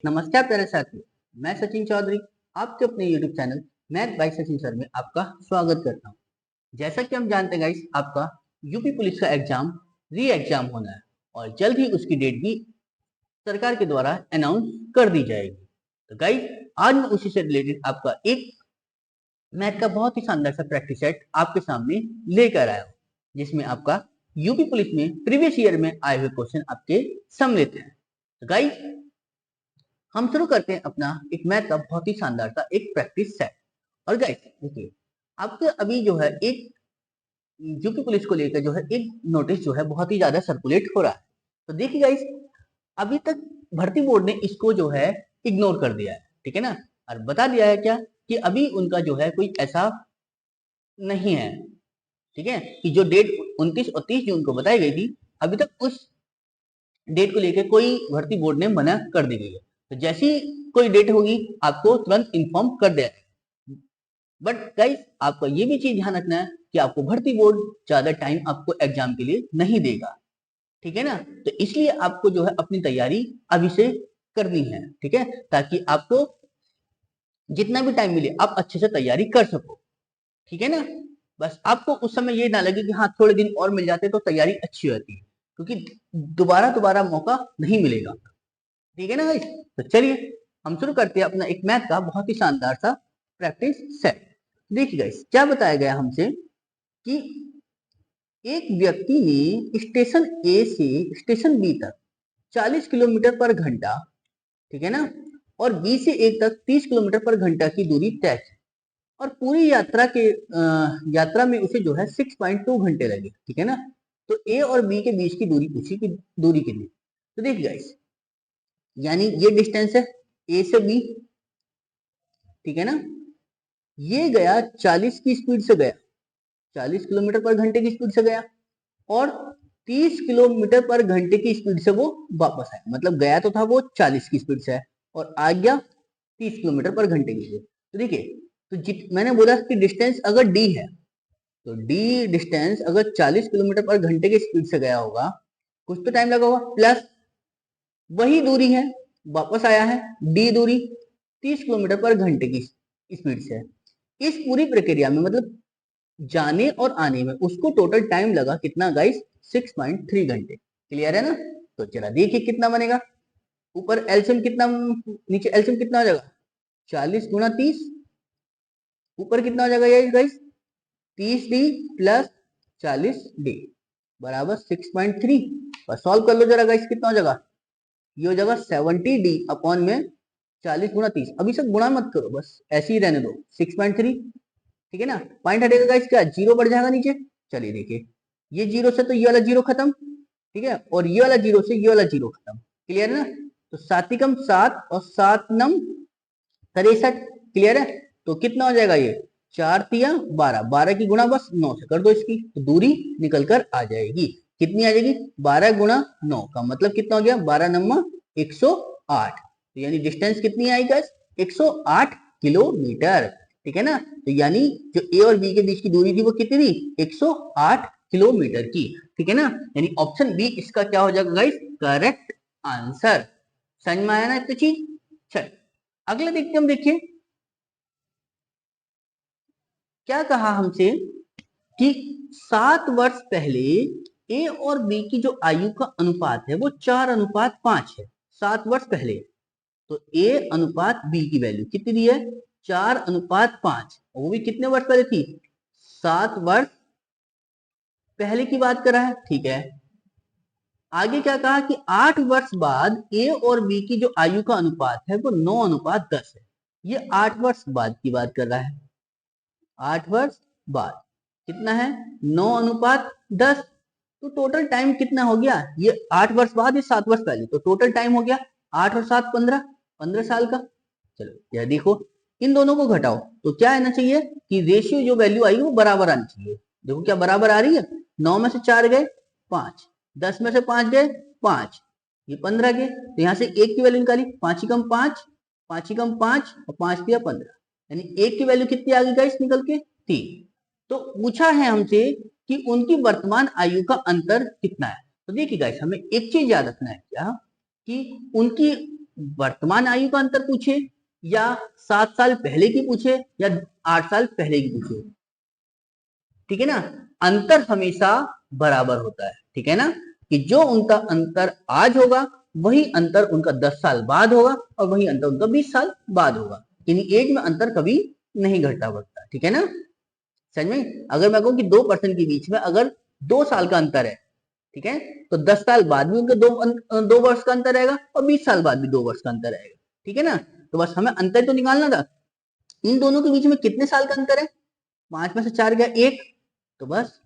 नमस्कार प्यारे साथियों, मैं सचिन चौधरी आपके अपने YouTube channel math bye Sachin sir में आपका स्वागत करता हूं। जैसा कि हम जानते हैं गाइस, आपका यूपी पुलिस का एग्जाम री एग्जाम होना है और जल्द ही उसकी डेट भी सरकार के द्वारा अनाउंस कर दी जाएगी। तो गाइस, आज मैं उसी से रिलेटेड आपका एक मैथ का बहुत ही शानदार सा प्रैक्टिस सेट आपके सामने लेकर आया हूँ, जिसमें आपका यूपी पुलिस में प्रीवियस ईयर में आए हुए क्वेश्चन आपके सम्मिलित हैं। तो गाइस, हम शुरू करते हैं अपना एक मैथ का बहुत ही शानदार सा एक प्रैक्टिस सेट। और गाइस देखिए, आपके अभी जो है एक यूपी पुलिस को लेकर जो है एक नोटिस जो है बहुत ही ज्यादा सर्कुलेट हो रहा है। तो देखिए गाइस, अभी तक भर्ती बोर्ड ने इसको जो है इग्नोर कर दिया है, ठीक है ना, और बता दिया है क्या कि अभी उनका जो है कोई ऐसा नहीं है, ठीक है, कि जो डेट 29 और 30 जून को बताई गई थी, अभी तक उस डेट को लेकर कोई भर्ती बोर्ड ने मना कर दी गई है। तो जैसी कोई डेट होगी आपको तुरंत इन्फॉर्म कर दिया जाएगा। बट गाइस, आपको ये भी चीज ध्यान रखना है कि आपको भर्ती बोर्ड ज्यादा टाइम आपको एग्जाम के लिए नहीं देगा, ठीक है ना। तो इसलिए आपको जो है अपनी तैयारी अभी से करनी है, ठीक है, ताकि आपको जितना भी टाइम मिले आप अच्छे से तैयारी कर सको, ठीक है ना। बस आपको उस समय ये ना लगे कि हाँ थोड़े दिन और मिल जाते तो तैयारी अच्छी होती है, क्योंकि दोबारा दोबारा मौका नहीं मिलेगा, ठीक है ना गाइस। तो चलिए हम शुरू करते हैं अपना एक मैथ का बहुत ही शानदार सा प्रैक्टिस सेट। देखिए गाइस, क्या बताया गया हमसे कि एक व्यक्ति ने स्टेशन ए से स्टेशन बी तक 40 किलोमीटर पर घंटा, ठीक है ना, और बी से ए तक 30 किलोमीटर पर घंटा की दूरी तय की और पूरी यात्रा में उसे जो है 6.2 घंटे लगे, ठीक है ना। तो ए और बी के बीच की दूरी पूछी कि दूरी कितनी। तो देखिए गाइस, यानी ये डिस्टेंस है ए से बी, ठीक है ना, ये गया 40 की स्पीड से गया, 40 किलोमीटर पर घंटे की स्पीड से गया और 30 किलोमीटर पर घंटे की स्पीड से वो वापस आया। मतलब गया तो था वो 40 की स्पीड से है और आ गया 30 किलोमीटर पर घंटे की स्पीड। तो देखिए, तो मैंने बोला कि डिस्टेंस अगर डी है तो डी डिस्टेंस अगर 40 किलोमीटर पर घंटे की स्पीड से गया होगा, कुछ तो टाइम लगा होगा, प्लस वही दूरी है, वापस आया है, डी दूरी 30 किलोमीटर पर घंटे की स्पीड से है। इस पूरी प्रक्रिया में मतलब जाने और आने में उसको टोटल टाइम लगा कितना गाइस, 6.3 घंटे। क्लियर है ना। तो चला देखिए कितना बनेगा। ऊपर एलसीएम कितना, नीचे एलसीएम कितना हो जाएगा, 40 गुना 30, ऊपर कितना हो जाएगा ये गाइस, 30d प्लस 40d बराबर 6.3। बस सॉल्व कर लो जरा गाइस, कितना हो जाएगा, ये हो जाएगा 70d अपॉन में 40 गुना 30। अभी सब गुणा मत करो, बस ऐसे ही रहने दो, 6.3, ठीक है ना। पॉइंट हटेगा गाइस, क्या जीरो बढ़ जाएगा नीचे। चलिए देखिए, ये जीरो से तो ये वाला जीरो खत्म, ठीक है, और ये वाला जीरो से ये वाला जीरो खत्म। क्लियर है ना। तो 7 7 और 7 9 63। क्लियर है। तो कितना हो जाएगा ये, 4 तिया 12, 12 की गुणा बस 9 से कर दो इसकी, तो दूरी निकल कर आ जाएगी। कितनी आ जाएगी, 12 गुणा 9 का मतलब कितना हो गया, 12 नम्मा 108। तो यानी डिस्टेंस कितनी आई गाइस, 108 किलोमीटर, ठीक है ना। तो यानी जो ए और बी के बीच की दूरी थी वो कितनी थी, 108 किलोमीटर की, ठीक है ना। यानी ऑप्शन बी इसका क्या हो जाएगा गाइस, करेक्ट आंसर। समझ में आया ना इतनी चीज। चल अगला देखते हम, देखिए क्या कहा हमसे कि 7 वर्ष पहले ए और बी की जो आयु का अनुपात है वो 4:5 है। 7 वर्ष पहले, तो ए अनुपात बी की वैल्यू कितनी दी है, 4:5, और वो भी कितने वर्ष पहले थी, 7 वर्ष पहले की बात कर रहा है, ठीक है। आगे क्या कहा कि 8 वर्ष बाद ए और बी की जो आयु का अनुपात है वो 9:10 है। ये 8 वर्ष बाद की बात कर रहा है। 8 वर्ष बाद कितना है, 9:10। तो टोटल टाइम कितना हो गया, ये 8 वर्ष बाद, ये 7 वर्ष पहले, तो टोटल टाइम हो गया 8 और 7 15, 15 साल का। चलो यह देखो, इन दोनों को घटाओ तो क्या आना चाहिए कि रेशियो जो वैल्यू आई वो बराबर आनी चाहिए। देखो क्या बराबर आ रही है, 9 में से 4 गए 5, 10 में से 5 गए 5, ये 15 गए, तो यहाँ से एक की वैल्यू निकाली, 5 ही कम 5, 5 ही कम 5 और 5 दिया 15, यानी एक की वैल्यू कितनी आ गई गाइस निकल के, 3। तो पूछा है हमसे कि उनकी वर्तमान आयु का अंतर कितना है। तो देखिए गाइस, हमें एक चीज याद रखना है क्या, कि उनकी वर्तमान आयु का अंतर पूछे या 7 साल पहले की पूछे या 8 साल पहले की पूछे, ठीक है ना, अंतर हमेशा बराबर होता है, ठीक है ना, कि जो उनका अंतर आज होगा वही अंतर उनका 10 साल बाद होगा और वही अंतर उनका 20 साल बाद होगा, यानी एज में अंतर कभी नहीं घटता बढ़ता, ठीक है ना। समझ में? अगर मैं कहूं कि 2% के बीच में अगर 2 साल का अंतर है, ठीक है, तो 10 साल बाद भी उनका 2 वर्ष का अंतर रहेगा और 20 साल बाद भी 2 वर्ष का अंतर रहेगा, ठीक है ना। तो बस हमें अंतर तो निकालना था, इन दोनों के बीच में कितने साल का अंतर है, 5 में से 4 गया 1, तो बस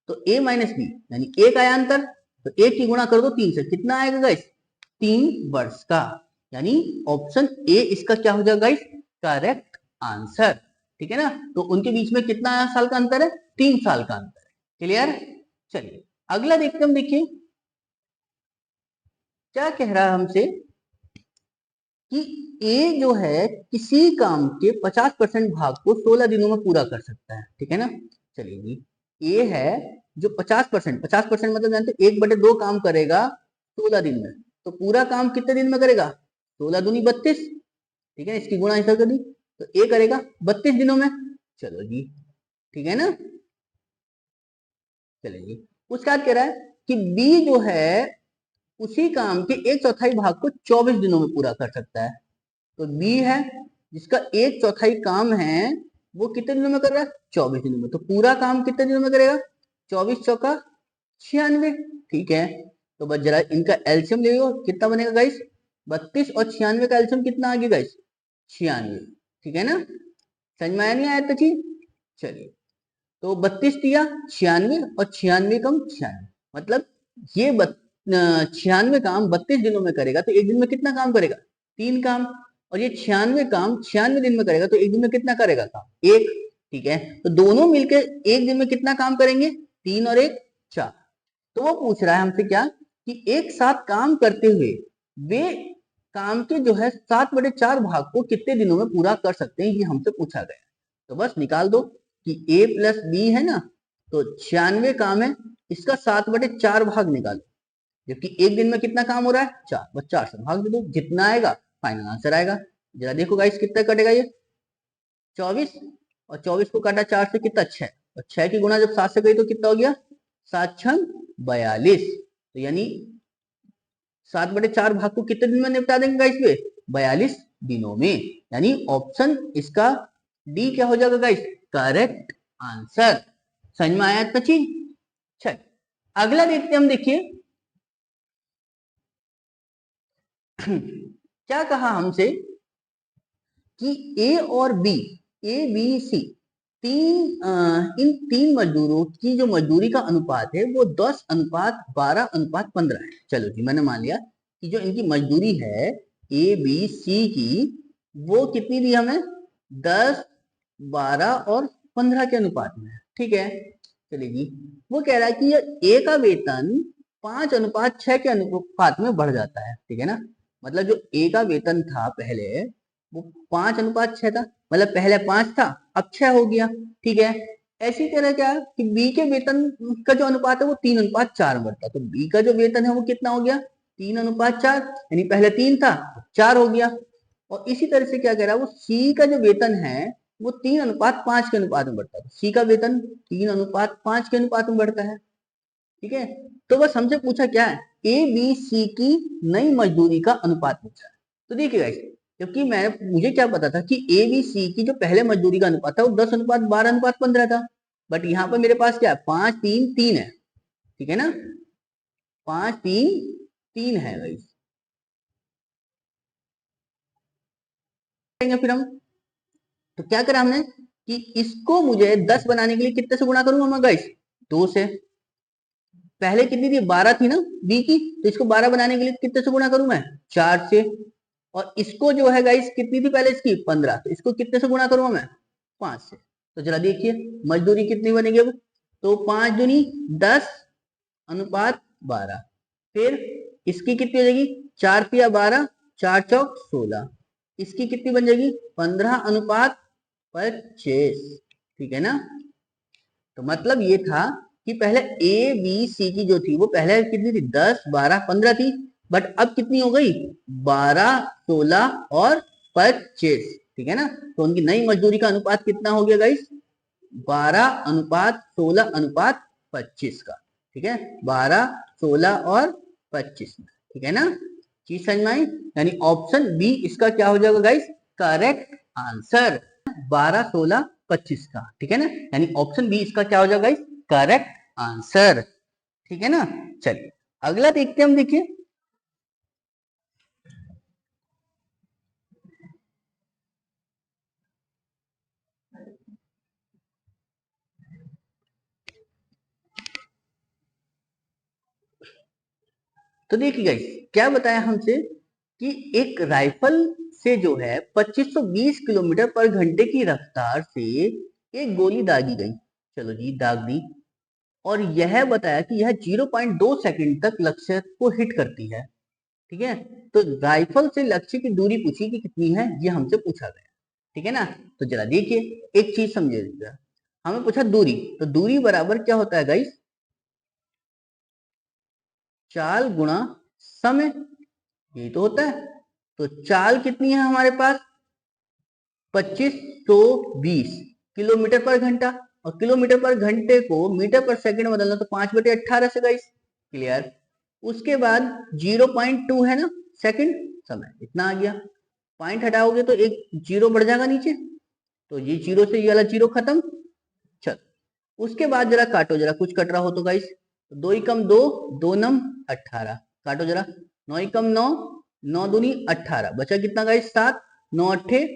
तो a माइनस बी यानी 1 आया अंतर, तो 1 की गुणा कर दो 3 से, कितना आएगा गाइस, 3 वर्ष का, यानी ऑप्शन ए इसका क्या हो जाएगा गाइस, करेक्ट आंसर, ठीक है ना। तो उनके बीच में कितना साल का अंतर है, 3 साल का अंतर है, क्लियर। चलिए अगला देखते हम, देखिए क्या कह रहा है हमसे कि ए जो है किसी काम के 50% भाग को 16 दिनों में पूरा कर सकता है, ठीक है ना। चलिए जी ए है जो 50% मतलब जानते 1/2 काम करेगा 16 दिन में, तो पूरा काम कितने दिन में करेगा, 16 दूनी 32, ठीक है, इसकी गुणा ऐसा कर दी तो ए करेगा 32 दिनों में। चलो जी ठीक है ना। चलिए जी उसके बाद कह रहा है कि बी जो है उसी काम के 1/4 भाग को 24 दिनों में पूरा कर सकता है, तो बी है जिसका 1/4 काम है वो कितने दिनों में कर रहा है, 24 दिनों में, तो पूरा काम कितने दिनों में करेगा, 24 चौका 96, ठीक है। तो बस जरा इनका एल्सियम ले लो, कितना बनेगा गाइस, 32 और 96 का एल्सियम कितना आ गया गाइस, 96, ठीक है ना। समझ में आया नहीं आया तो चीज, चलिए तो 32 दिया 96 और 96 कम 96, मतलब ये 96 काम 32 दिनों में करेगा तो एक दिन में कितना काम करेगा, 3 काम, और ये 96 काम 96 दिन में करेगा तो एक दिन में कितना करेगा काम, 1, ठीक है। तो दोनों मिलकर एक दिन में कितना काम करेंगे, 3 और 1 4। तो वो पूछ रहा है हमसे क्या कि एक साथ काम करते हुए वे काम के जो है 7/4 भाग को कितने दिनों में पूरा कर सकते हैं, ये हमसे पूछा गया। तो बस निकाल दो कि a प्लस बी है ना, तो 96 काम है, इसका 7/4 भाग निकालो, जबकि एक दिन में कितना काम हो रहा है 4, बस 4 से भाग दे दो, जितना आएगा फाइनल आंसर आएगा। जरा देखो गाइस कितना कटेगा ये 24, और 24 को काटा 4 से कितना 6, और 6 की गुणा जब 7 से करी तो कितना हो गया 7 6 42, तो यानी 7/4 भाग को कितने दिन में निपटा देंगे गाइस पे, 42 दिनों में, यानी ऑप्शन इसका डी क्या हो जाएगा गाइस, करेक्ट आंसर। समझ में आया इतना चीज। चल अगला देखते हम, देखिए क्या कहा हमसे कि ए और बी, ए बी सी इन 3 मजदूरों की जो मजदूरी का अनुपात है वो 10:12:15 है। चलो जी मैंने मान लिया कि जो इनकी मजदूरी है ए बी सी की वो कितनी दी हमें, 10, 12 और 15 के अनुपात में, ठीक है। चलिए जी वो कह रहा है कि ए का वेतन 5:6 के अनुपात में बढ़ जाता है, ठीक है ना। मतलब जो ए का वेतन था पहले वो 5:6 था, मतलब पहले 5 था अब 6 हो गया, ठीक है। ऐसी तरह क्या कि बी के वेतन का जो अनुपात है वो 3:4 में बढ़ता है, तो बी का जो वेतन है वो कितना हो गया 3:4, यानी पहले 3 था 4 हो गया। और इसी तरह से क्या कह रहा है वो सी का जो वेतन है वो 3:5 के अनुपात में बढ़ता है, सी का वेतन 3:5 के अनुपात में बढ़ता है, ठीक है। तो बस हमसे पूछा क्या है, ए बी सी की नई मजदूरी का अनुपात पूछा है। तो देखिए गाइस जबकि मुझे क्या पता था कि ए बी सी की जो पहले मजदूरी का अनुपात था वो 10:12:15 था, बट यहाँ पर मेरे पास क्या है 5 3 3 है, ठीक है ना, 5 3 3 है गाइस। फिर हम तो क्या करा हमने कि इसको मुझे 10 बनाने के लिए कितने से गुणा करूंगा मैं गाइस, 2 से। पहले कितनी थी 12 थी ना बी की, तो इसको 12 बनाने के लिए कितने से गुणा करूं मैं, 4 से। और इसको जो है गाइस कितनी थी पहले इसकी 15, तो इसको कितने से गुणा करूंगा मैं 5 से। तो जरा देखिए मजदूरी कितनी बनेगी अब, तो 5 दूनी 10 अनुपात 12, फिर इसकी कितनी हो जाएगी 4 तिया 12 4 चौक 16, इसकी कितनी बन जाएगी 15:25, ठीक है ना। तो मतलब ये था कि पहले ए बी सी की जो थी वो पहले कितनी थी 10 12 15 थी, बट अब कितनी हो गई, 12, 16 और 25, ठीक है ना। तो उनकी नई मजदूरी का अनुपात कितना हो गया गाइस, 12:16:25 का, ठीक है, 12, 16 और 25, ठीक है ना। चीज समझ में आई, यानी ऑप्शन बी इसका क्या हो जाएगा गाइस, करेक्ट आंसर, 12, 16, 25 का, ठीक है ना, यानी ऑप्शन बी इसका क्या हो जाएगा गाइस, करेक्ट आंसर, ठीक है ना। चलिए अगला देखते हैं हम, देखिए तो देखिए गाइस क्या बताया हमसे कि एक राइफल से जो है 2520 किलोमीटर पर घंटे की रफ्तार से एक गोली दागी गई, चलो जी दाग दी, और यह बताया कि यह 0.2 सेकंड तक लक्ष्य को हिट करती है, ठीक है। तो राइफल से लक्ष्य की दूरी पूछी कि कितनी है, ये हमसे पूछा गया, ठीक है ना। तो जरा देखिए एक चीज समझिएगा, हमें पूछा दूरी, तो दूरी बराबर क्या होता है गाइस, चाल गुणा समय, यही तो होता है। तो चाल कितनी है हमारे पास, 2520 किलोमीटर पर घंटा, और किलोमीटर पर घंटे को मीटर पर सेकंड में बदलना, तो 5/18 से गाइस, क्लियर। उसके बाद 0.2 है ना सेकंड, समय इतना आ गया, पॉइंट हटाओगे तो एक जीरो बढ़ जाएगा नीचे, तो ये जीरो से ये वाला जीरो खत्म। चल उसके बाद जरा काटो, जरा कुछ कट रहा हो तो गाइस, 2 एकम 2, 2 नम 18, काटो जरा, 9 एकम 9, 9 दूनी 18, बचा कितना गाइस 7, 9 अट्ठे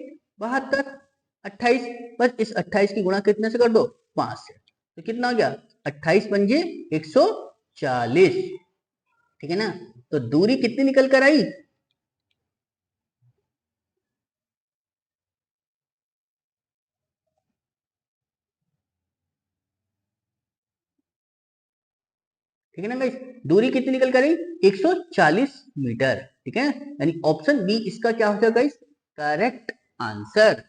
72, 28, बस इस 28 की गुणा कितने से कर दो, 5 से, तो कितना हो गया 28 पंजे 140, ठीक है ना। तो दूरी कितनी निकल कर आई, ठीक है ना गाइस, दूरी कितनी निकल कर आई 140 मीटर, ठीक है, यानी ऑप्शन बी इसका क्या हो जाएगा गाइस, करेक्ट आंसर।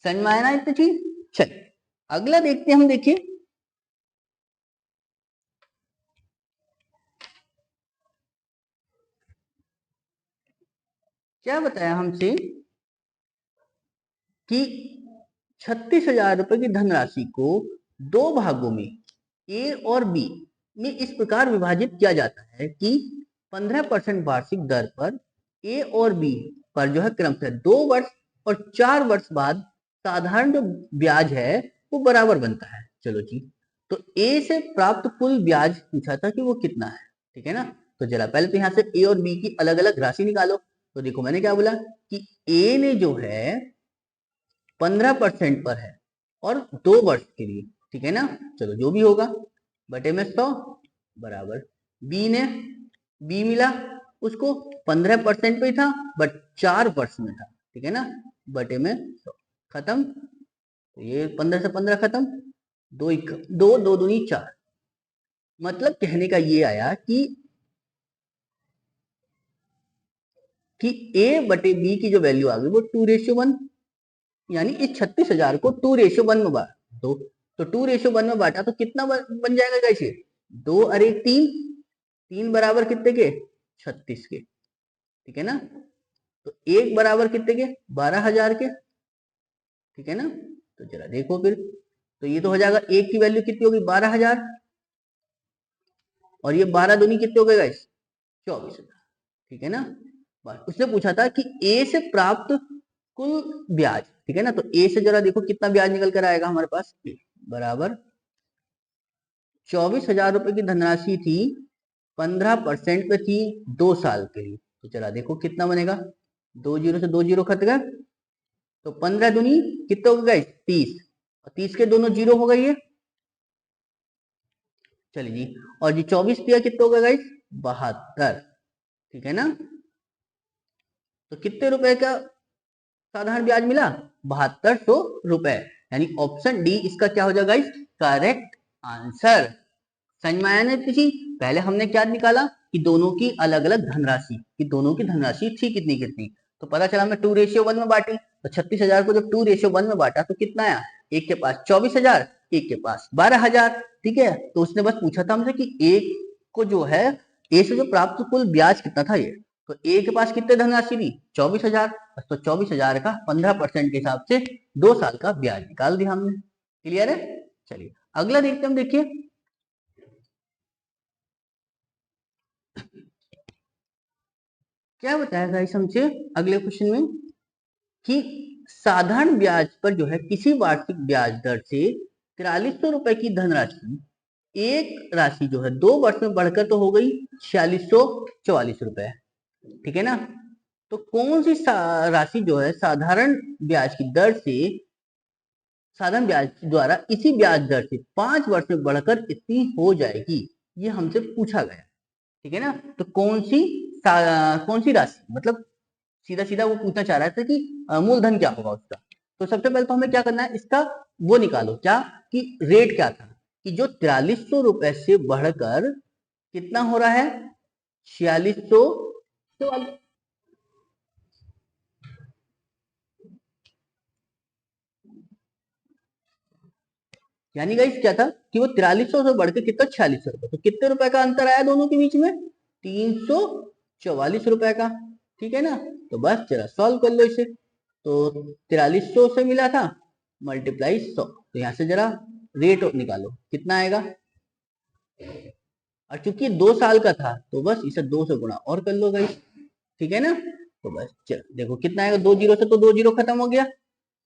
समझ में आया ना इतनी चीज। चलिए अगला देखते हैं हम, देखिए क्या बताया हमसे कि 36,000 रुपए की धनराशि को दो भागों में ए और बी में इस प्रकार विभाजित किया जाता है कि 15% वार्षिक दर पर ए और बी पर जो है क्रमशः 2 वर्ष और 4 वर्ष बाद साधारण जो ब्याज है वो बराबर बनता है। चलो जी, तो ए से प्राप्त कुल ब्याज पूछा था कि वो कितना है, ठीक है ना। तो जरा पहले तो यहाँ से ए और बी की अलग अलग राशि निकालो, तो देखो मैंने क्या बोला कि ए ने जो है 15% पर है और 2 वर्ष के लिए, ठीक है ना, चलो जो भी होगा बटे में 100 बराबर, बी ने, बी मिला उसको 15% पे ही था बट 4 वर्ष में था, ठीक है ना, बटे में 100, खत्म, तो ये 15 से 15 खत्म, दो दो दो दूनी 4, मतलब कहने का ये आया कि ए बटे बी की जो वैल्यू आ गई वो 2:1, यानी इस 36,000 को 2:1 में बांट दो, तो 2:1 में बांटा तो कितना बन जाएगा कैसे, 2 और 1 3, 3 बराबर कितने के 36 के, ठीक है ना, तो 1 बराबर कितने के 12,000 के, ठीक है ना। तो जरा देखो फिर, तो ये तो हो जाएगा, एक की वैल्यू कितनी होगी 12,000, और ये 12 दूनी कितने हो गए गाइस 24,000, ठीक है ना। बस उसने पूछा था कि ए से प्राप्त कुल ब्याज, ठीक है ना, तो ए से जरा देखो कितना ब्याज निकल कर आएगा हमारे पास, बराबर 24,000 रुपए की धनराशि थी, 15% पे थी 2 साल के लिए, तो चला देखो कितना बनेगा, 2 जीरो से 2 जीरो खत गए, तो 15 दूनी कितने हो गए 30, और 30 के दोनों जीरो हो गई है, चलिए जी, और जी 24 दिया कितने हो गए गाइस 72, ठीक है ना। तो कितने रुपए का साधारण ब्याज मिला 7200 रुपए, यानी ऑप्शन डी इसका क्या हो जाएगा गाइस, करेक्ट आंसर। समझ में आया ना किसी, पहले हमने क्या निकाला कि दोनों की अलग अलग धनराशि, कि दोनों की धनराशि थी कितनी कितनी, तो पता चला मैं 2:1 में बांटी, तो 36,000 को जब 2:1 में बांटा तो कितना आया, एक के पास 24,000, एक के पास 12,000, ठीक है, तो उसने बस पूछा था हमसे कि एक को जो है ए से जो प्राप्त कुल ब्याज कितना था ये, तो ए के पास कितने धनराशि थी 24,000, तो 24,000 का 15% के हिसाब से 2 साल का ब्याज निकाल दिया हमने। क्लियर है? चलिए अगला देखते हम, देखिए क्या बताया था इस हमसे अगले क्वेश्चन में कि साधारण ब्याज पर जो है किसी वार्षिक ब्याज दर से 4300 रुपए की धनराशि एक राशि जो है 2 वर्ष में बढ़कर तो हो गई 4644 रुपए, ठीक है ना। तो कौन सी राशि जो है साधारण ब्याज की दर से, साधारण ब्याज द्वारा इसी ब्याज दर से 5 वर्ष में बढ़कर इतनी हो जाएगी, ये हमसे पूछा गया, ठीक है ना। तो कौन सी राशि, मतलब सीधा सीधा वो पूछना चाह रहा था कि मूलधन क्या होगा उसका। तो सबसे पहले तो हमें क्या करना है, इसका वो निकालो क्या कि रेट क्या था, कि जो 4300 रुपए से बढ़कर कितना हो रहा है 4600, यानी गाइस क्या था कि वो 4300 से बढ़कर कितना 4600 रुपए, तो कितने रुपए का अंतर आया दोनों के बीच में 344 रुपए का, ठीक है ना। तो बस जरा सॉल्व कर लो इसे, तो 4300 से मिला था मल्टीप्लाई 100, तो यहाँ से जरा रेट निकालो कितना आएगा, और चूंकि 2 साल का था तो बस इसे 2 से गुणा और कर लो गाइस, ठीक है ना। तो बस चलो देखो कितना आएगा, 2 जीरो से तो 2 जीरो खत्म हो गया,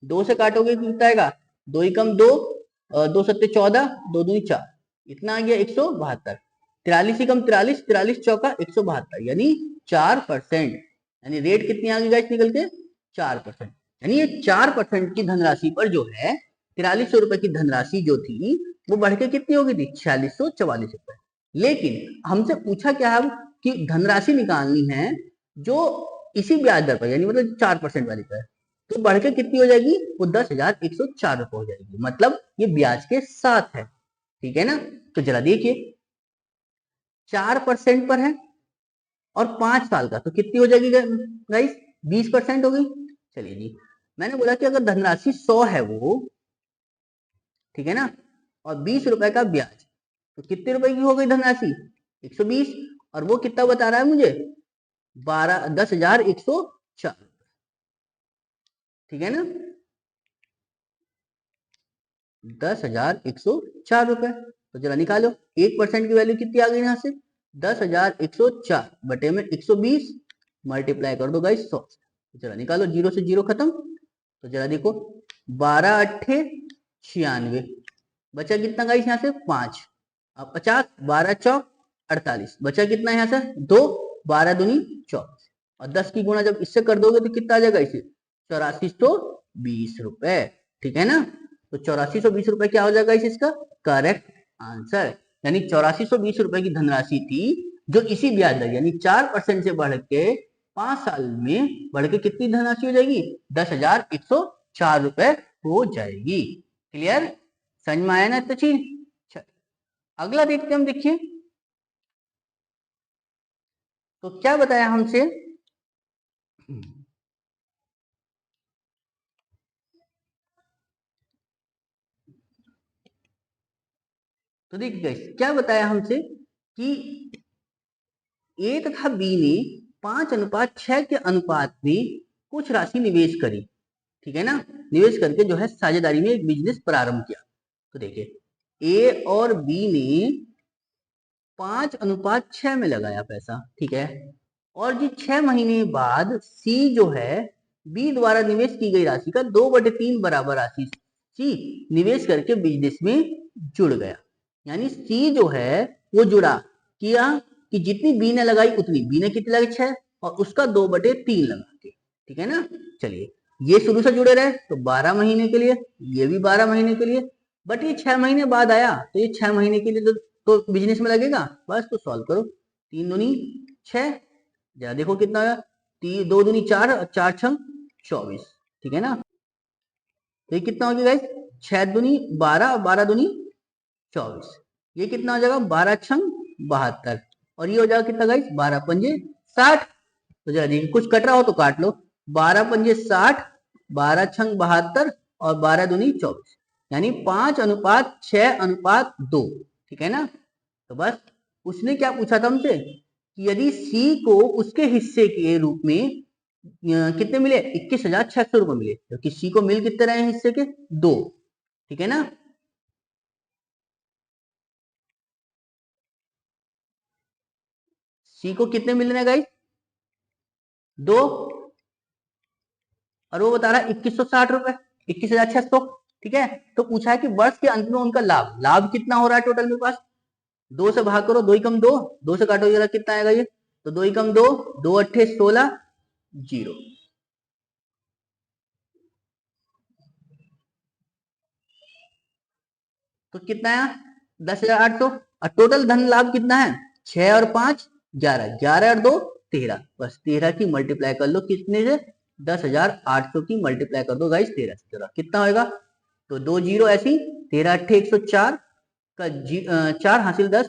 2 से काटोगे तो कितना आएगा, 2 एकम 2, 2 सत्ते 14, 2 दूनी 4, इतना आ गया 172, 43 एकम 43, 43 चौका 172, यानी 4%, यानी रेट कितनी आ गई गाइस निकल के 4%, यानी ये 4% की धनराशि पर जो है 4300 रुपए की धनराशि जो थी वो बढ़ के कितनी हो गई थी 4644 रुपए। लेकिन हमसे पूछा क्या है कि धनराशि निकालनी है जो इसी ब्याज दर पर, यानी मतलब 4% वाली पर, तो बढ़ के कितनी हो जाएगी वो 10,104 रुपए हो जाएगी, मतलब ये ब्याज के साथ है, ठीक है ना। तो जरा देखिए 4% पर है और 5 साल का, तो कितनी हो जाएगी गाइस 20% हो गई। चलिए जी, मैंने बोला कि अगर धनराशि 100 है वो, ठीक है ना, और 20 रुपए का ब्याज, तो कितने रुपए की हो गई धनराशि 120, और वो कितना बता रहा है मुझे 10,104, ठीक है ना, 10,104 रुपए। तो जरा निकालो 1% की वैल्यू कितनी आ गई यहाँ से 10,104 बटे में 120, मल्टीप्लाई कर दो गाइस 100, तो जरा निकालो, जीरो से जीरो खत्म, तो जरा देखो 12 अट्ठे 96, बचा कितना गाइस यहाँ से 5, अब 50, 12 चौक 48, बचा कितना यहाँ से 2, 12 दूनी 24, और 10 की गुणा जब इससे कर दोगे तो कितना आ जाएगा इसे 8420 रुपए, ठीक है ना। तो 8420 रुपए क्या हो जाएगा इसका करेक्ट आंसर, यानी 8420 रुपए की धनराशि थी जो इसी ब्याज दर यानी 4% से बढ़ के 5 साल में बढ़ के कितनी धनराशि हो जाएगी 10,104 रुपए हो जाएगी। क्लियर, समझ में आया ना इतना चीज। अगला देखते हम, देखिए तो क्या बताया हमसे, तो देखिए गाइस क्या बताया हमसे कि ए तथा बी ने 5:6 के अनुपात में कुछ राशि निवेश करी, ठीक है ना, निवेश करके जो है साझेदारी में एक बिजनेस प्रारंभ किया। तो देखिए ए और बी ने 5:6 में लगाया पैसा, ठीक है, और जी 6 महीने बाद सी जो है बी द्वारा निवेश की गई राशि का 2/3 बराबर राशि सी निवेश करके बिजनेस में जुड़ गया, यानी सी जो है वो जुड़ा किया कि जितनी बी ने लगाई उतनी बी ने कितनी लगाई 6, और उसका 2/3 लगा के, ठीक है ना। चलिए ये शुरू से जुड़े रहे तो 12 महीने के लिए, ये भी 12 महीने के लिए, बट ये 6 महीने बाद आया तो ये 6 महीने के लिए तो बिजनेस में लगेगा, बस तो सॉल्व करो, 3 दूनी 6, जरा देखो कितना आया, 2 दूनी 4, 4 छंग 24, ठीक है ना। तो ये कितना हो गया गाइस 6 दूनी 12, 12 दूनी 24, ये कितना हो जाएगा 12 छंग 72, और ये हो जाएगा कितना गाइस 12 पंजे 60, तो जरा देखिए कुछ कट रहा हो तो काट लो, 12 पंजे 60, 12 छंग 72 और 12 दूनी 24, यानी 5:6:2, ठीक है ना। तो बस उसने क्या पूछा था हमसे कि यदि सी को उसके हिस्से के रूप में कितने मिले, 21,600 रुपए मिले, क्योंकि सी को मिल कितने रहे हैं हिस्से के, 2, ठीक है ना। सी को कितने मिल रहे हैं गाइस, 2, और वो बता रहा है 2160 रुपए, 21,600, ठीक है। तो पूछा है कि वर्ष के अंत में उनका लाभ, लाभ कितना हो रहा है टोटल मेरे पास, 2 से भाग करो, 2 ही कम 2, 2 से काटो जरा कितना आएगा ये, तो 2 ही कम 2, 2 अट्ठे 16, 0, तो कितना आया 10,800। और टोटल धन लाभ कितना है, 6 और 5 11, 11 और 2 13, बस 13 की मल्टीप्लाई कर लो कितने से, 10,800 की मल्टीप्लाई कर दो गाइस 13 से, जरा कितना होगा, तो 2 जीरो ऐसी, 13 अट्ठे 104 का 4 हासिल 10,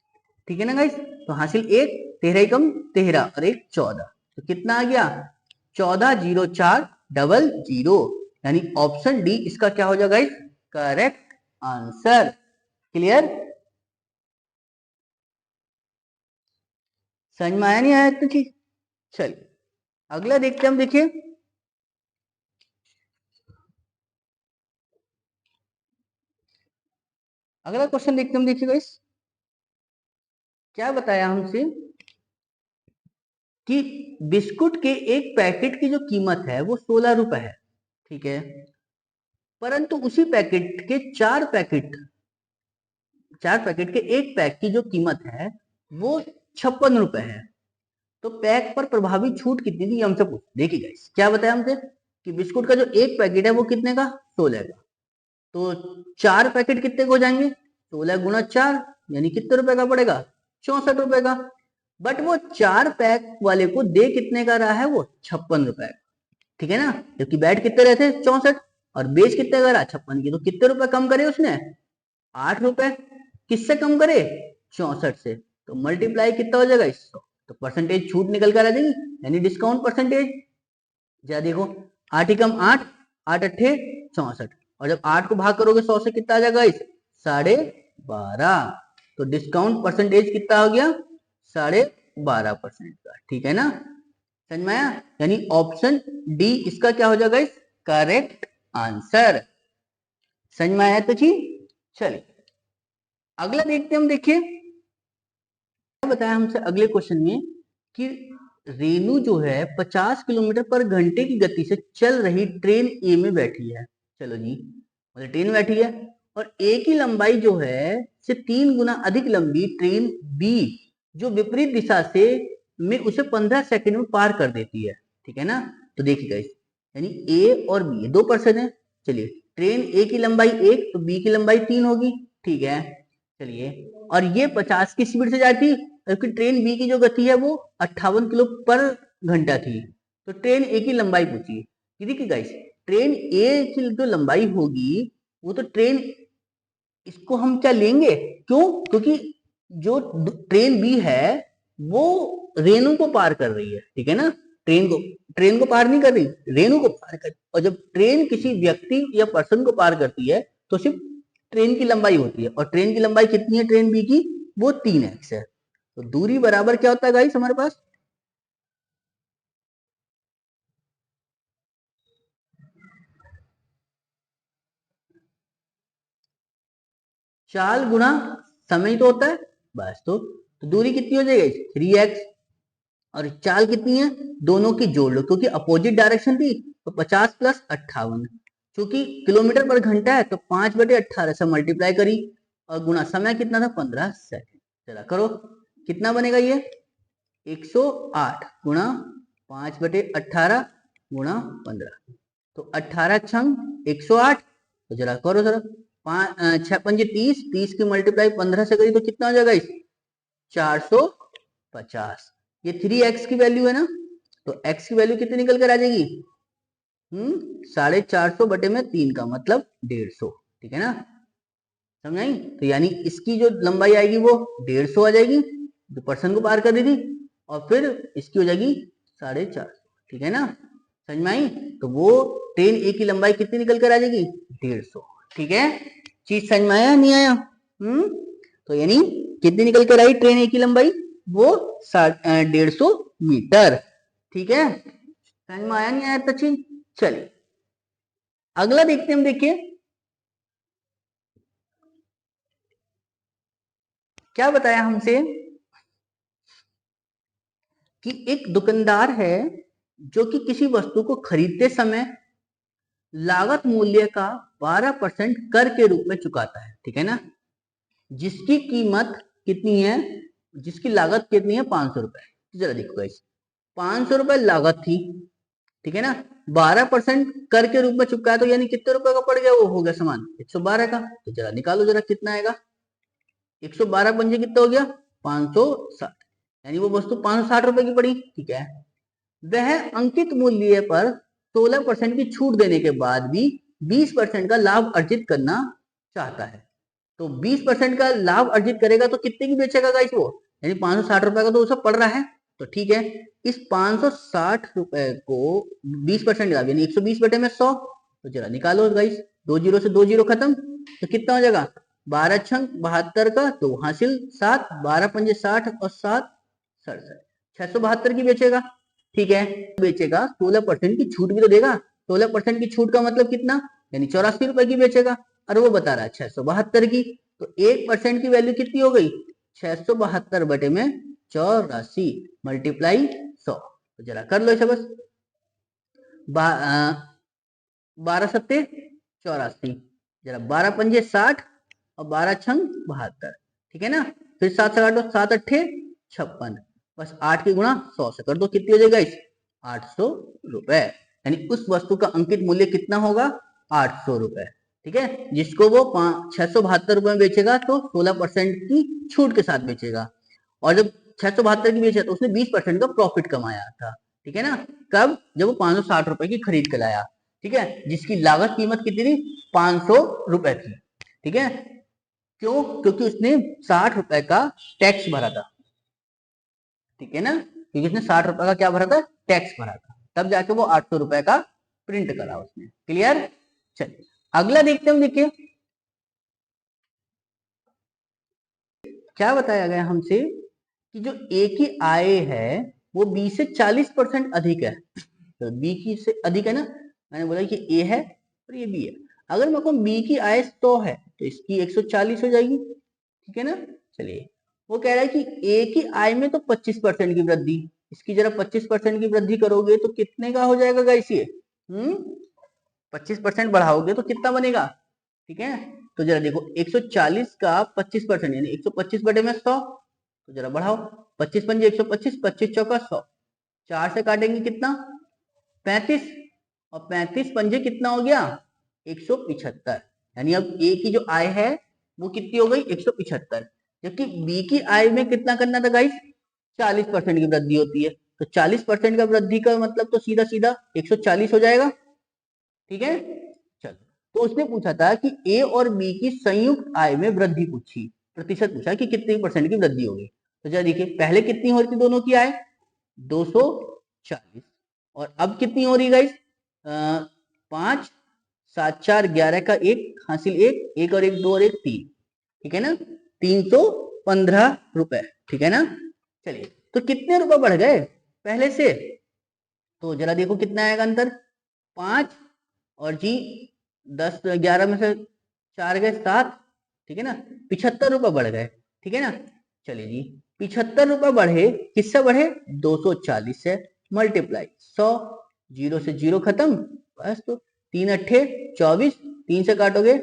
ठीक है ना गाइस। तो हासिल 1, 13 कम 13 और 1 14, तो कितना आ गया 14,04,00, यानी ऑप्शन डी इसका क्या हो जाएगा गाइस, करेक्ट आंसर। क्लियर, समझ में आया नहीं आया तो ठीक। चलिए अगला देखते हैं हम, देखिए अगला क्वेश्चन देखते हैं हम, देखिए गाइस क्या बताया हमसे कि बिस्कुट के एक पैकेट की जो कीमत है वो 16 रुपए है, ठीक है, परंतु उसी पैकेट के 4 पैकेट के एक पैक की जो कीमत है वो 56 रुपए है, तो पैक पर प्रभावी छूट कितनी थी हमसे पूछ। देखिए गाइस क्या बताया हमसे कि बिस्कुट का जो एक पैकेट है वो कितने का, 16 का, तो 4 पैकेट कितने को हो जाएंगे, 16 गुना 4 यानी कितने रुपए का पड़ेगा, 64 रुपए का, बट वो 4 पैक वाले को दे कितने का रहा है, वो 56 रुपए का, ठीक है ना, जबकि बैठ कितने रहे थे 64, और बेच कितने का रहा 56 की, तो कितने रुपए कम करे उसने, 8 रुपए, किससे कम करे, 64 से, तो मल्टीप्लाई कितना हो जाएगा 100, तो परसेंटेज छूट निकल कर आ जाएगी, यानी डिस्काउंट परसेंटेज, जरा देखो 8 ही कम 8, 8 अट्ठे 64, और जब 8 को भाग करोगे 100 से कितना आ जाएगा इस, 12.5, तो डिस्काउंट परसेंटेज कितना हो गया, 12.5% का, ठीक है ना, समझ में आया, यानी ऑप्शन डी इसका क्या हो जाएगा इस, करेक्ट आंसर। समझ में आया तो जी। चलिए अगला देखते हैं हम, देखिए क्या बताया हमसे अगले क्वेश्चन में कि रेनू जो है 50 किलोमीटर पर घंटे की गति से चल रही ट्रेन ए में बैठी है, चलो जी, मतलब ट्रेन बैठी है, और ए की लंबाई जो है से 3 गुना अधिक लंबी ट्रेन बी जो विपरीत दिशा से में उसे 15 सेकंड में पार कर देती है, ठीक है ना। तो देखिएगा इस, यानी ए और बी 2 पर्सन है, चलिए ट्रेन ए की लंबाई 1 तो बी की लंबाई 3 होगी, ठीक है, चलिए, और ये 50 की स्पीड से जाती, जबकि ट्रेन बी की जो गति है वो 58 किलो पर घंटा थी, तो ट्रेन ए की लंबाई पूछी, देखिए गाइस ट्रेन ए की जो लंबाई होगी वो तो ट्रेन, इसको हम क्या लेंगे, क्यों, क्योंकि जो ट्रेन बी है वो रेनू को पार कर रही है, ठीक है ना, ट्रेन को पार नहीं कर रही, रेनू को पार कर, और जब ट्रेन किसी व्यक्ति या पर्सन को पार करती है तो सिर्फ ट्रेन की लंबाई होती है, और ट्रेन की लंबाई कितनी है ट्रेन बी की, वो 3x है, तो दूरी बराबर क्या होता है गाइस हमारे पास, चाल गुना समय तो होता है, बस तो दूरी कितनी हो जाएगी 3x, और चाल कितनी है, दोनों की जोड़ लो, क्योंकि अपोजिट डायरेक्शन थी, तो 50 प्लस 58, क्योंकि किलोमीटर पर घंटा है तो 5/18 से मल्टीप्लाई करी, और गुना समय कितना था 15 सेकंड, चला करो कितना बनेगा ये 108 गुना 5/18 गुना 15, तो 18 छंग 108, तो जरा करो जरा, 6 पंजे 30, 30 की मल्टीप्लाई 15 से करी तो कितना हो जाएगा इस 450, ये 3x की वैल्यू है ना, तो x की वैल्यू कितनी निकल कर आ जाएगी, 450 बटे में 3 का मतलब 150, ठीक है ना, समझाई, तो यानी इसकी जो लंबाई आएगी वो 150 आ जाएगी जो पर्सन को पार कर रही थी, और फिर इसकी हो जाएगी 450, ठीक है ना, समझ में आई, तो वो ट्रेन ए की लंबाई कितनी निकल कर आ जाएगी 150, ठीक है, चीज समझ में आया नहीं आया, तो यानी कितनी निकल कर आई ट्रेन ए की लंबाई वो 150 मीटर। ठीक है, समझ में आया नहीं आया सचिन? चलिए अगला देखते हैं हम। देखिए क्या बताया हमसे कि एक दुकानदार है जो कि किसी वस्तु को खरीदते समय लागत मूल्य का 12% कर के रूप में चुकाता है। ठीक है ना, जिसकी कीमत कितनी है, जिसकी लागत कितनी है, 500 रुपए। जरा देखो गाइस, 500 रुपए लागत थी, ठीक है ना, 12% कर के रूप में चुकाया तो यानी कितने रुपए का पड़ गया, वो हो गया सामान 112 का। तो जरा निकालो जरा कितना आएगा, 112 पंजे कितना हो गया, 560, यानी वो वस्तु 560 रुपए की पड़ी। ठीक है, वह अंकित मूल्य पर 16% की छूट देने के बाद भी 20% का लाभ अर्जित करना चाहता है। तो 20% का लाभ अर्जित करेगा तो कितने की बेचेगा गाइस वो, यानी 560 रुपए का तो सब पड़ रहा है। तो ठीक है, इस 560 रुपए को 20% लाभ यानी 120 बटे में 100, तो जरा निकालो गाइस, 2 जीरो से 2 जीरो खत्म, तो कितना हो जाएगा, 12 छंग 72 का 2 हासिल 7, 12 पंजे 60 और 7 67, 672 की बेचेगा। ठीक है, बेचेगा 16% की छूट भी तो देगा, 16% की छूट का मतलब कितना, यानी 84 रुपए की बेचेगा, और वो बता रहा है 672 की। तो 1% की वैल्यू कितनी हो गई, 672 बटे में 84 मल्टीप्लाई 100। तो जरा कर लो इसे बस, 12 सत्ते 84, जरा 12 पंजे 60 और 12 छंग 72। ठीक है ना, फिर 7 से काटो, 7 अट्ठे 56, बस 8 की गुणा 100 से कर दो, कितनी हो जाएगा इस 800 रुपए, यानी उस वस्तु का अंकित मूल्य कितना होगा, 800 रुपए। ठीक है, जिसको वो 672 रुपए में बेचेगा तो 16% की छूट के साथ बेचेगा, और जब 672 की बेचा तो उसने 20% का प्रॉफिट कमाया था। ठीक है ना, कब, जब वो 560 रुपए की खरीद के लाया। ठीक है, जिसकी लागत कीमत कितनी थी, 500 रुपए थी। ठीक है, क्यों, क्योंकि उसने 60 रुपए का टैक्स भरा था। ठीक है ना, क्योंकि उसने 60 रुपए का क्या भरा था, टैक्स भरा था, तब जाके वो 800 रुपए का प्रिंट करा उसने। क्लियर? चलिए अगला देखते हैं। देखिए क्या बताया गया हमसे कि जो ए की आय है वो बी से 40% अधिक है। तो बी की से अधिक है ना, मैंने बोला कि ए है और ये बी है। अगर मैं कहूँ बी की आय 100 है तो इसकी 140 हो जाएगी। ठीक है ना, चलिए वो कह रहा है कि ए की आय में तो 25% की वृद्धि, इसकी जरा 25% की वृद्धि करोगे तो कितने का हो जाएगा गाइस ये, 25% बढ़ाओगे तो कितना बनेगा। ठीक है, तो जरा देखो 140 का 25% यानी 125 बटे में 100, तो जरा बढ़ाओ, 25 पंजे 125, 25 चौका 100, 4 से काटेंगे कितना, 35, और 35 पंजे कितना हो गया, 175, यानी अब ए की जो आय है वो कितनी हो गई, 175, जबकि बी की आय में कितना करना था गाइस, 40% की वृद्धि होती है। तो 40% का वृद्धि का मतलब तो सीधा सीधा 140 हो जाएगा। ठीक है, चलो, तो उसने पूछा था कि ए और बी की संयुक्त आय में वृद्धि पूछी, प्रतिशत पूछा कि कितने परसेंट की वृद्धि होगी। तो जरा देखिए पहले कितनी हो रही थी दोनों की आय, 240, और अब कितनी हो रही है गाइस, 5 7 4 11 का 1 हासिल 1, 1 और 1 2 और 1 3। ठीक है ना, 315 रुपए। ठीक है ना, चलिए तो कितने रुपए बढ़ गए पहले से, तो जरा देखो कितना आएगा अंतर, 5 और जी 10 11 में से 4 गए 7। ठीक है ना, 75 रुपए बढ़ गए। ठीक है ना, चलिए जी 75 रुपए बढ़े, किससे बढ़े, 240 से, मल्टीप्लाई 100, जीरो से जीरो खत्म, बस तो 3 अट्ठे 24, 3 से काटोगे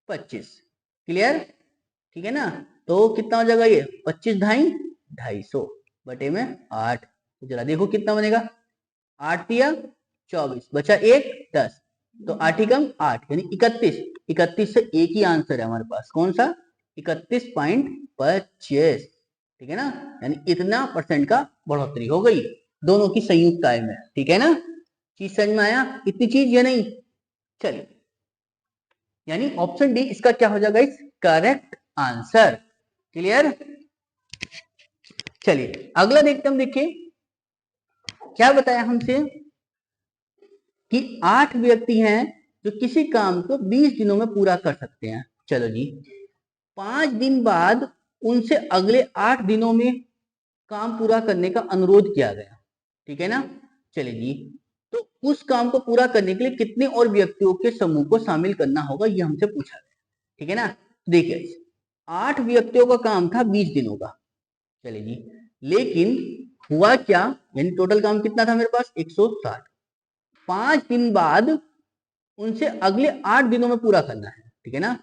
25। क्लियर? ठीक है ना, तो कितना हो जाएगा ये, 25 ढाई 250 बटे में 8, तो जरा देखो कितना बनेगा, 8 दिया 24, बचा 1 10, तो 8 ही कम 8 यानी 31, 31 से एक ही आंसर है हमारे पास, कौन सा, 31.25। ठीक है ना, यानी इतना परसेंट का बढ़ोतरी हो गई दोनों की संयुक्त आय में। ठीक है ना, चीज समझ में आया, इतनी चीज या नहीं। चलिए, यानी ऑप्शन डी इसका क्या हो जाएगा, इस करेक्ट आंसर। क्लियर? चलिए अगला देखते हम। देखिए क्या बताया हमसे कि 8 व्यक्ति हैं जो किसी काम को 20 दिनों में पूरा कर सकते हैं। चलो जी, 5 दिन बाद उनसे अगले 8 दिनों में काम पूरा करने का अनुरोध किया गया, ठीक है ना। चलिए जी, तो उस काम को पूरा करने के लिए कितने और व्यक्तियों के समूह को शामिल करना होगा, ये हमसे पूछा गया, ठीक है ना। देखिए 8 व्यक्तियों का काम था 20 दिनों का, चलिए जी, लेकिन हुआ क्या, यानी टोटल काम कितना था मेरे पास 160। 5 दिन बाद उनसे अगले 8 दिनों में पूरा करना है, ठीक है ना।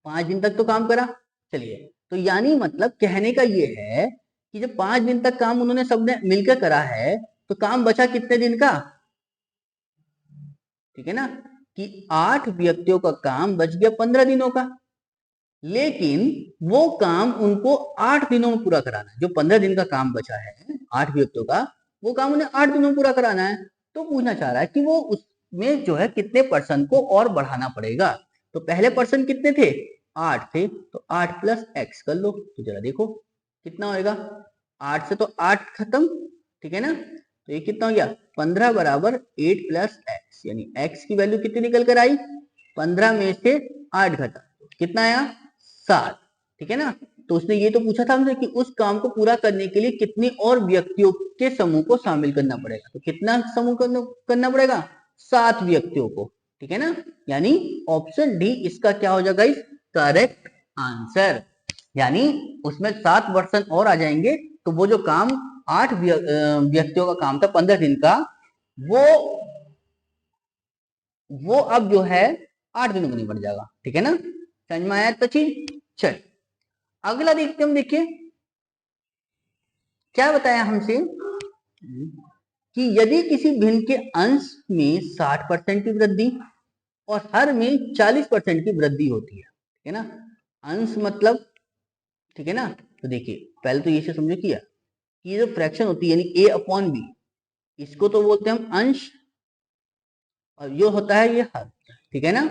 5 दिन तक तो काम करा, चलिए, तो यानी मतलब कहने का ये है कि जब 5 दिन तक काम उन्होंने सबने मिलकर करा है, तो काम बचा कितने दिन का, ठीक है ना, कि 8 व्यक्तियों का काम बच गया 15 दिनों का। लेकिन वो काम उनको 8 दिनों में पूरा कराना है, जो 15 दिन का काम बचा है 8 व्यक्तियों का, वो काम उन्हें 8 दिनों में पूरा कराना है। तो पूछना चाह रहा है कि वो उसमें जो है कितने परसेंट को और बढ़ाना पड़ेगा। तो पहले परसेंट कितने थे, 8 थे, तो 8 प्लस एक्स कर लो, तो जरा देखो कितना होएगा। 8 से तो 8 खत्म, ठीक है ना, तो ये कितना हो गया 15 बराबर 8 प्लस एक्स, यानी एक्स की वैल्यू कितनी निकल कर आई, 15 में से 8 घटा, कितना आया 7, ठीक है ना। तो उसने ये तो पूछा था हमसे कि उस काम को पूरा करने के लिए कितने और व्यक्तियों के समूह को शामिल करना पड़ेगा, तो कितना समूह करना पड़ेगा, 7 व्यक्तियों को, ठीक है ना। यानी ऑप्शन डी इसका क्या हो जाएगा इस करेक्ट आंसर, यानी उसमें 7% और आ जाएंगे, तो वो जो काम 8 व्यक्तियों का काम था 15 दिन का, वो अब जो है 8 दिनों में नहीं बढ़ जाएगा, ठीक है ना। समझ में आया तो चीज। चल अगला देखते हम, देखिए क्या बताया हमसे कि यदि किसी भिन्न के अंश में 60% की वृद्धि और हर में 40% की वृद्धि होती है, ठीक है ना। अंश मतलब, ठीक है ना, तो देखिए पहले तो ये से समझो किया कि ये जो फ्रैक्शन होती है यानी a अपॉन बी, इसको तो बोलते हैं हम अंश, और ये होता है ये हर, ठीक है ना।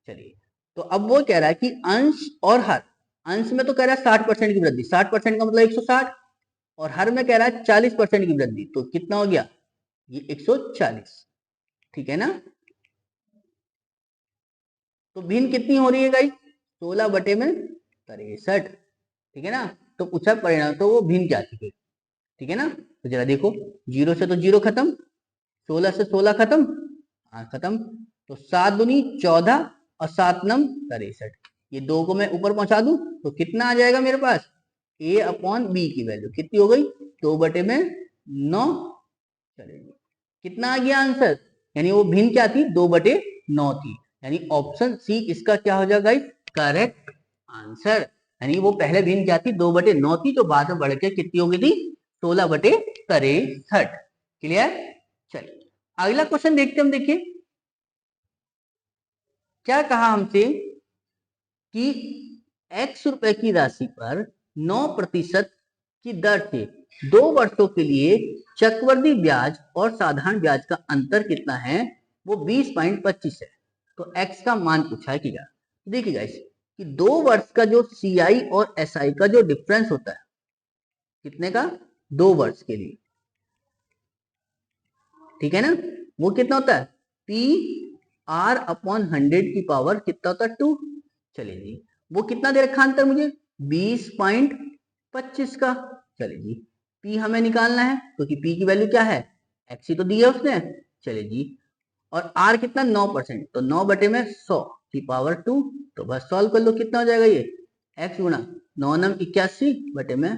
चलिए, तो अब वो कह रहा है कि अंश और हर, अंश में तो कह रहा है 60% की वृद्धि, 60% का मतलब 160, और हर में कह रहा है 40% की वृद्धि, तो कितना हो गया ये 140, ठीक है ना। तो भिन्न कितनी हो रही है गाइस, 16 बटे में 63, ठीक है ना। तो पूछा परिणाम, तो वो भिन्न क्या थी, ठीक है ना। तो जरा देखो, 0 से तो 0 खत्म, 16 से 16 खत्म, हाँ खत्म, तो 7 दूनी 14 और 7 नम 63, ये दो को मैं ऊपर पहुंचा दूं तो कितना आ जाएगा मेरे पास, a अपॉन बी की वैल्यू कितनी हो गई 2 बटे में 9, चलेगी, कितना आ गया आंसर, यानी वो भिन्न क्या थी 2 बटे 9 थी, यानी ऑप्शन सी इसका क्या हो जाएगा करेक्ट आंसर, यानी वो पहले भिन्न क्या थी 2 बटे 9 थी, जो बाद में बढ़ के कितनी हो गई थी 16 बटे 63, क्लियर। चलिए अगला क्वेश्चन देखते हम, देखिए क्या कहा हमसे कि x रुपए की राशि पर 9% की दर से 2 वर्षों के लिए चक्रवृद्धि ब्याज और साधारण ब्याज का अंतर कितना है, वो 20.25 है। तो x का मान पूछा है, क्या देखिए गाइस कि 2 वर्ष का जो CI और SI का जो डिफरेंस होता है, कितने का 2 वर्ष के लिए, ठीक है ना, वो कितना होता है पी आर अपॉन 100 की पावर कितना होता है 2, चलिए जी, वो कितना दे रखा अंतर मुझे 20.25 का, चलिए जी, पी हमें निकालना है क्योंकि पी की वैल्यू क्या है एक्स ही तो दी है उसने, चलिए जी, और आर कितना 9%, तो 9 बटे में 100 की पावर 2, तो बस सॉल्व कर लो कितना हो जाएगा ये एक्स गुणा 9 नम 81 बटे में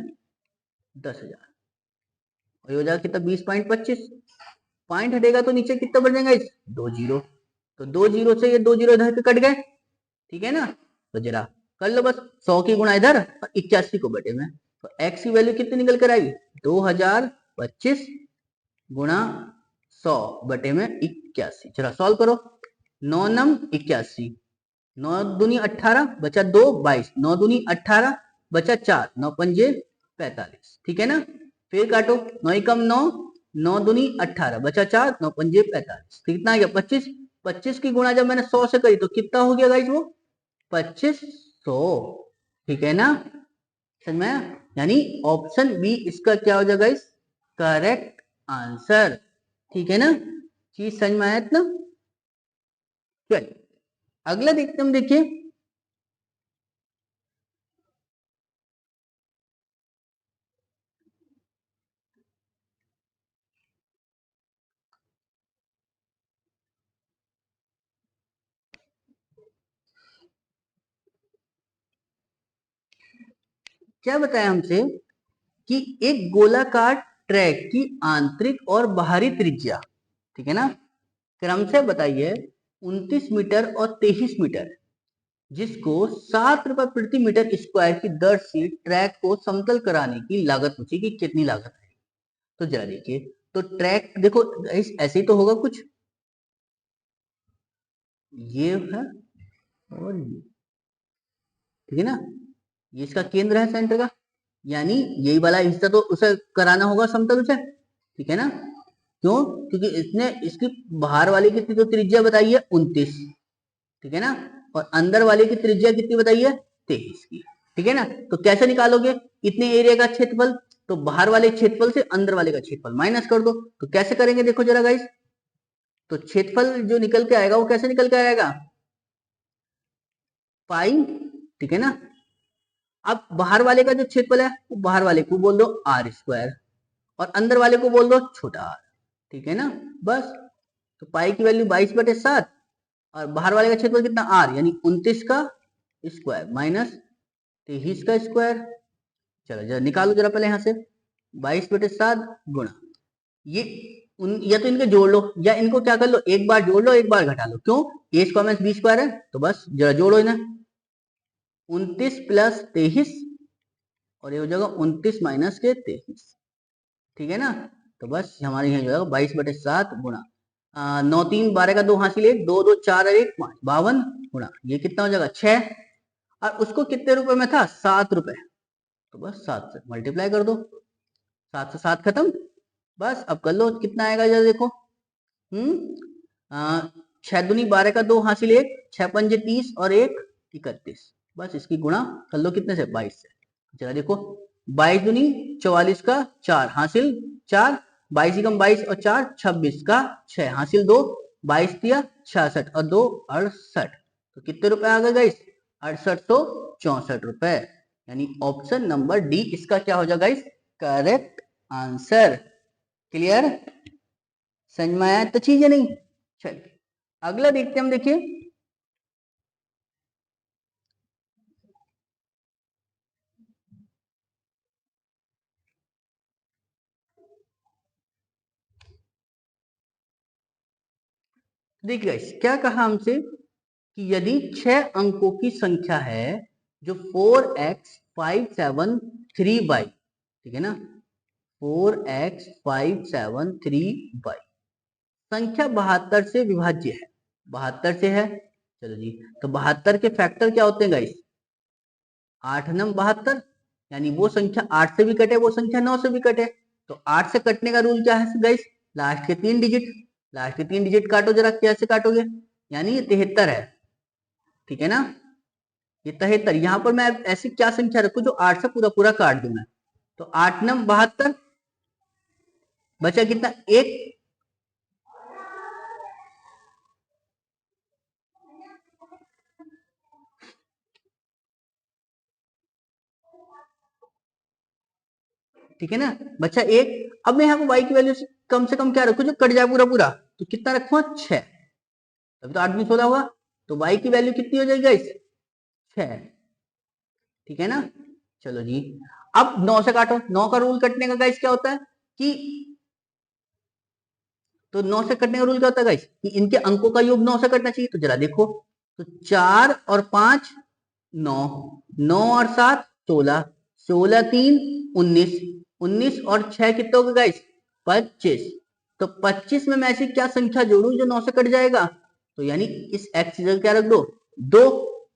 10,000, और ये हो जाएगा कितना 20.25, पॉइंट हटेगा तो नीचे कितना बढ़ जाएगा इस 2 जीरो, तो 2 जीरो से ये 2 जीरो इधर के कट गए, ठीक है ना। तो जरा कर लो बस 100 की गुणा इधर और 81 को बटे में, तो x की वैल्यू कितनी निकल कर आई 2025 गुणा 100 बटे में 81, जरा सॉल्व करो, 9 नम 81, 9 दूनी 18 बचा 2 22, 9 दूनी 18 बचा 4, 9 पंजे 45, ठीक है ना। फिर काटो 9 एकम 9, 9 दूनी 18 बचा 4, 9 पंजे 45, कितना आ गया 25, 25 की गुणा जब मैंने 100 से करी तो कितना हो गया गाइस वो 2500, ठीक है ना, समझ में आया? यानी ऑप्शन बी इसका क्या हो जाएगा इस करेक्ट आंसर, ठीक है ना, चीज समझ में आया इतना। चलिए अगला देखते हम, देखिए क्या बताया हमसे कि एक गोलाकार ट्रैक की आंतरिक और बाहरी त्रिज्या, ठीक है ना, क्रमशः बताइए 29 मीटर और 23 मीटर, जिसको 7 रुपए प्रति मीटर स्क्वायर की दर से ट्रैक को समतल कराने की लागत पूछी कि कितनी लागत है। तो जरा देखिए, तो ट्रैक देखो ऐसे ही तो होगा कुछ, ये है और ये, ठीक है ना, ये इसका केंद्र है सेंटर का, यानी यही वाला हिस्सा तो उसे कराना होगा समतल उसे, ठीक है ना। क्यों? क्योंकि इसने इसकी बाहर वाले की तो त्रिज्या बताई है 29, ठीक है ना, और अंदर वाले की त्रिज्या कितनी बताई है 23 की, ठीक है ना। तो कैसे निकालोगे इतने एरिया का क्षेत्रफल? तो बाहर वाले क्षेत्रफल से अंदर वाले का क्षेत्रफल माइनस कर दो। तो कैसे करेंगे देखो जरा गाइस, तो क्षेत्रफल जो निकल के आएगा वो कैसे निकल के आएगा, पाई, ठीक है ना। अब बाहर वाले का जो क्षेत्रफल है वो बाहर वाले को बोल दो आर स्क्वायर, और अंदर वाले को बोल दो छोटा आर, ठीक है ना। बस, तो पाई की वैल्यू 22/7 और बाहर वाले का क्षेत्रफल कितना आर, यानी 29 का स्क्वायर माइनस 23 का स्क्वायर। चलो जरा निकालो जरा पहले यहां से, 22/7 गुणा ये या तो इनके जोड़ लो या इनको क्या कर लो, एक बार जोड़ लो एक बार घटा लो। क्यों? ए स्क्वायर माइनस बी स्क्वायर है, तो बस जरा जोड़ो इन्हें, 29 प्लस 23 और ये हो जाएगा 29 माइनस के 23, ठीक है ना। तो बस हमारे यहाँ जो है 22/7 गुणा 9 3 12 का 2 हासिल 1 2 2 4 और 1 5 52 गुणा ये कितना हो जाएगा 6, और उसको कितने रुपए में था 7 रुपए, तो बस 7 से मल्टीप्लाई कर दो, 7 से 7 खत्म। बस अब कर लो कितना आएगा जरा देखो, 6 दूनी 12 का 2 हासिल 1 6 पंजे 30 और 1 31, बस इसकी गुणा कर लो कितने से 22 से। जरा देखो 22 दूनी 44 का 4 हासिल 4, 22 एकम 22 और 4 26 का 6 हासिल 2, 22 दिया 66 और 2 68, तो कितने रुपए आ गए गाइस 6864 रुपए, यानी ऑप्शन नंबर डी इसका क्या हो जाएगा गाइस करेक्ट आंसर। क्लियर? समझ में आया तो चीज है नहीं। चलिए अगला देखते हम, देखिए देखिए गाइस क्या कहा हमसे कि यदि 6 अंकों की संख्या है जो 4x573y, ठीक है ना, 4x573y संख्या 72 से विभाज्य है, 72 से है। चलो जी, तो 72 के फैक्टर क्या होते हैं गाइस 8 नम 72, यानी वो संख्या 8 से भी कटे वो संख्या 9 से भी कटे। तो 8 से कटने का रूल क्या है गाइस, लास्ट के 3 डिजिट, लास्ट के 3 डिजिट काटो जरा, कैसे काटोगे, यानी ये 73 है, ठीक है ना, ये 73। यहां पर मैं ऐसी क्या संख्या रखू जो 8 से पूरा पूरा काट दूं मैं, तो 8 नम 72 बचा कितना एक, ठीक है ना, बचा एक। अब मैं यहाँ पर y की वैल्यू से कम क्या रखू जो कट जाए पूरा पूरा, तो कितना रखूंगा 6, तभी तो 8 में 16 होगा, तो y की वैल्यू कितनी हो जाएगी गाइस 6, ठीक है ना। चलो जी, अब 9 से काटो, 9 का रूल कटने का गाइस क्या होता है कि, तो 9 से कटने का रूल क्या होता है गाइस कि इनके अंकों का योग 9 से कटना चाहिए। तो जरा देखो, तो 4 और 5 9, 9 और 7 16, 16 3 19, 19 और 6 कितने हो गए गाइस 25, तो 25 में मैं ऐसी क्या संख्या जोड़ू जो 9 से कट जाएगा, तो यानी इस x की जगह क्या रख दो 2,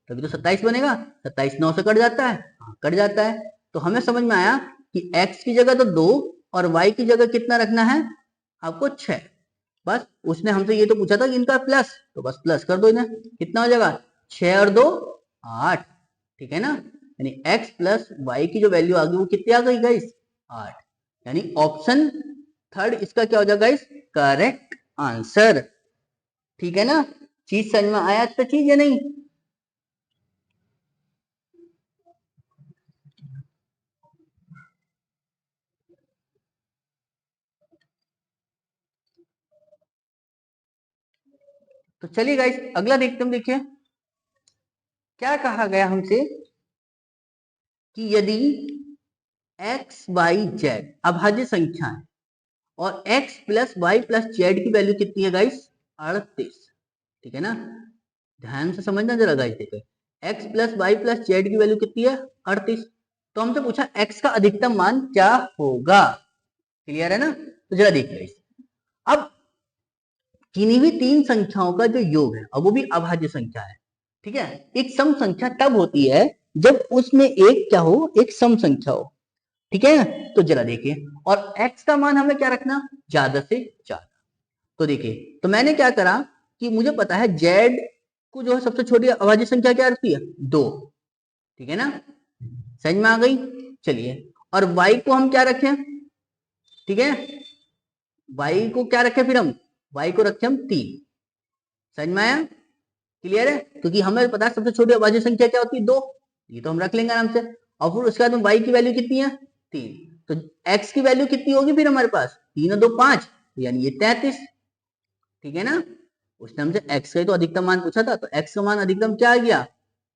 तभी तो 27 बनेगा, 27 9 से कट जाता है, हाँ कट जाता है। तो हमें समझ में आया कि x की जगह तो 2 और y की जगह कितना रखना है आपको 6, बस उसने हमसे ये तो पूछा था कि इनका प्लस, तो बस प्लस कर दो इन्हें, कितना हो जाएगा 6 और 2 8, ठीक है ना, यानी x प्लस वाई की जो वैल्यू आ गई वो कितनी आ गई गाइस 8, यानी ऑप्शन थर्ड इसका क्या हो जाएगा गाइस करेक्ट आंसर, ठीक है ना। चीज समझ में आया तो चीज है नहीं। तो चलिए गाइस अगला देखते हम, देखिए क्या कहा गया हमसे कि यदि एक्स वाई जेड अभाज्य संख्या है और x plus y plus z की वैल्यू कितनी है गाइस? 38। ठीक है ना, ध्यान से समझना जरा गाइस। देखो x plus y plus z की वैल्यू कितनी है? 38। तो हमसे पूछा x का अधिकतम मान क्या होगा। क्लियर है ना? तो जरा देखिए अब किन्हीं भी तीन संख्याओं का जो योग है और वो भी अभाज्य संख्या है, ठीक है, एक सम संख्या तब होती है जब उसमें एक क्या हो? एक सम संख्या हो। ठीक है, तो जरा देखिए, और x का मान हमें क्या रखना? ज्यादा से ज्यादा। तो देखिए, तो मैंने क्या करा कि मुझे पता है z को जो है सबसे छोटी अभाज्य संख्या क्या रखती है? 2। ठीक है ना, समझ में आ गई? चलिए, और y को हम क्या रखें? ठीक है, y को क्या रखें फिर हम? y को रखें हम 3। समझ में आया? क्लियर है? क्योंकि हमें पता है सबसे छोटी अभाज्य संख्या क्या होती है? 2। ये तो हम रख लेंगे आराम से। और फिर उसके बाद में y की वैल्यू कितनी है? 3। तो x की वैल्यू कितनी होगी फिर हमारे पास? 3 और 2 5, यानी ये 33। ठीक है ना, उसने हमसे x का तो अधिकतम मान पूछा था, तो x का मान अधिकतम क्या आ गया?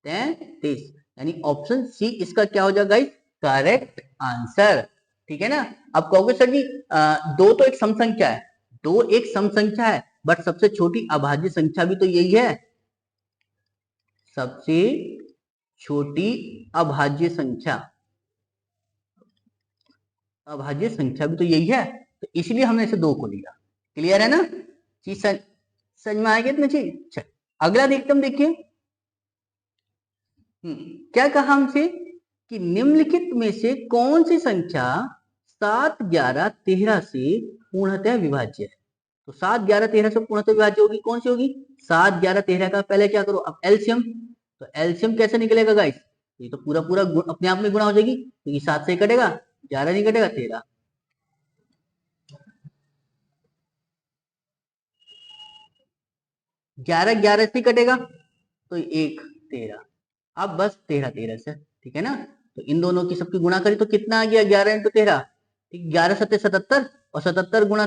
33। यानी ऑप्शन सी इसका क्या हो जाएगा गाइस? Correct answer. ठीक है ना, अब कहोगे सर जी दो तो एक सम संख्या है, दो एक सम संख्या है, बट सबसे छोटी अभाज्य संख्या भी तो यही है। सबसे छोटी अभाज्य संख्या, अभाज्य संख्या भी तो यही है, तो इसलिए हमने इसे 2 को लिया। क्लियर है ना? चीज समझ में आएगी इतनी चीज? चल अगला देखते हम, देखिए क्या कहा हमसे कि निम्नलिखित में से कौन सी संख्या 7, 11, 13 से पूर्णतः विभाज्य है? तो 7, 11, 13 से पूर्णतः विभाज्य होगी, कौन सी होगी? 7, 11, 13 का पहले क्या करो? अब एलसीएम। तो एलसीएम कैसे निकलेगा गाइस? ये तो पूरा पूरा अपने आप में गुणा हो जाएगी, क्योंकि 7 से कटेगा, 11 नहीं कटेगा, 13। 11 11 से कटेगा तो 1 13। अब बस 13 13 से। ठीक है ना, तो इन दोनों की सबकी गुणा करी तो कितना आ गया? 11 इंटू 13। ठीक, 11 सत्ते 77, और 77 गुणा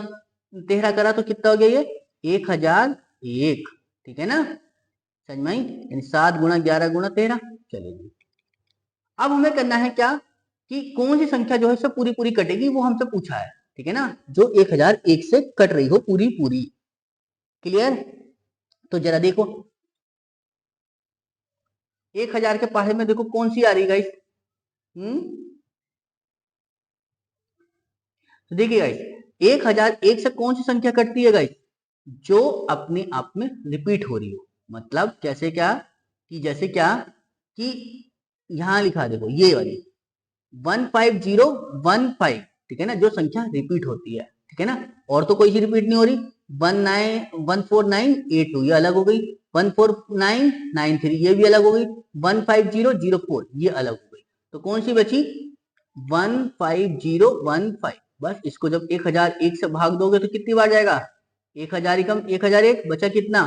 13 करा तो कितना हो गया? ये 1001। ठीक है ना, समझ में आई? यानी 7 गुणा 11 गुणा 13। चलिए, अब हमें करना है क्या कि कौन सी संख्या जो है सब पूरी पूरी कटेगी, वो हमसे पूछा है। ठीक है ना, जो 1001 से कट रही हो पूरी पूरी। क्लियर? तो जरा देखो 1000 के पहाड़े में देखो कौन सी आ रही गाइस? तो देखिए गाइस, 1001 से कौन सी संख्या कटती है गाइस? जो अपने आप में रिपीट हो रही हो। मतलब कैसे क्या? कि जैसे क्या कि यहां लिखा देखो ये वाली 15015। ठीक है ना, जो संख्या रिपीट होती है। ठीक है ना, और तो कोई सी रिपीट नहीं हो रही। 14982 ये अलग हो गई, 14993 ये भी अलग हो गई, 15004 ये अलग हो गई। तो कौन सी बची? 15015। बस इसको जब 1001 से भाग दोगे तो कितनी बार जाएगा? 1000 कम 1001 बचा कितना?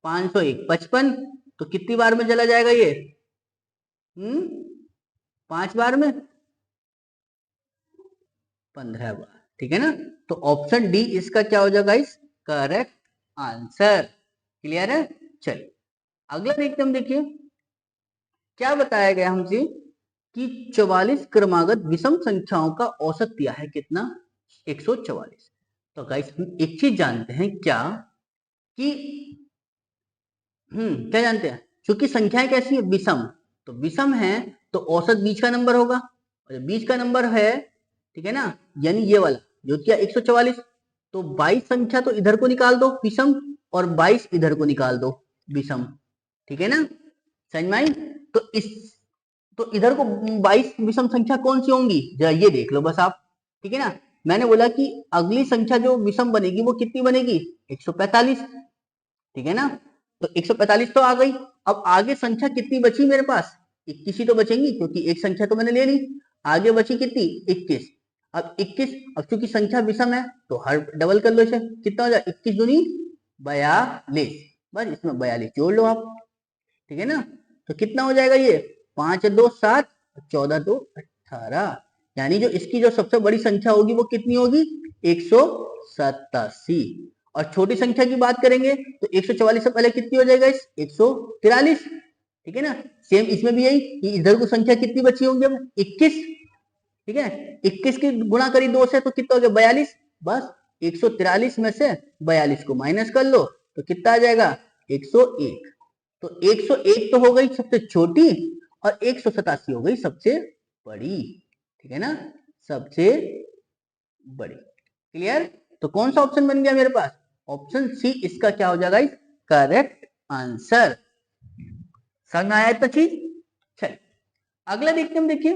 501 55। तो कितनी बार में चला जाएगा ये? 5 बार में, 15 बार। ठीक है ना, तो ऑप्शन डी इसका क्या हो जाएगा गाइस? Correct answer. क्लियर है? चलिए अगला देखते हम, देखिए क्या बताया गया हमसे कि 44 क्रमागत विषम संख्याओं का औसत दिया है कितना? 144। तो गाइस हम एक चीज जानते हैं क्या कि क्या जानते हैं? क्योंकि संख्याएं कैसी है? विषम। तो विषम है तो औसत बीच का नंबर होगा, और बीच का नंबर है, ठीक है ना, यानी ये वाला जो क्या 144। तो 22 संख्या तो इधर को निकाल दो विषम, और 22 इधर को निकाल दो विषम। ठीक है ना, समझ में आई? तो इस तो इधर को 22 विषम संख्या कौन सी होंगी? जरा ये देख लो बस आप। ठीक है ना, मैंने बोला कि अगली संख्या जो विषम बनेगी वो कितनी बनेगी? 145। ठीक है ना, तो 145 तो आ गई। अब आगे संख्या कितनी बची मेरे पास? 21 ही तो बचेंगी, क्योंकि एक संख्या तो मैंने ले ली। आगे बची कितनी? 21। अब 21, अब चूंकि संख्या विषम है तो हर डबल कर लो इसे, कितना हो जाए? 21 दूनी 42। बस इसमें 42 जोड़ लो आप। ठीक है ना, तो कितना हो जाएगा ये? 5 2 7, 14 2 18। यानी जो इसकी जो सबसे बड़ी संख्या होगी वो कितनी होगी? 187। और छोटी संख्या की बात करेंगे तो 144 से पहले कितनी हो जाएगा? 143। ठीक है ना, सेम इसमें भी यही कि इधर को संख्या कितनी बची होंगी? अब 21। ठीक है। 21 की गुणा करी 2 से तो कितना हो गया 42, बस 143 में से 42 को माइनस कर लो तो कितना आ जाएगा 101। तो 101 तो हो गई सबसे छोटी और 187 हो गई सबसे बड़ी, ठीक है ना, सबसे बड़ी। क्लियर? तो कौन सा ऑप्शन बन गया मेरे पास, ऑप्शन सी इसका क्या हो जाएगा करेक्ट आंसर। समझ में आया इतना चीज? चलिए अगला देखते हम, देखिए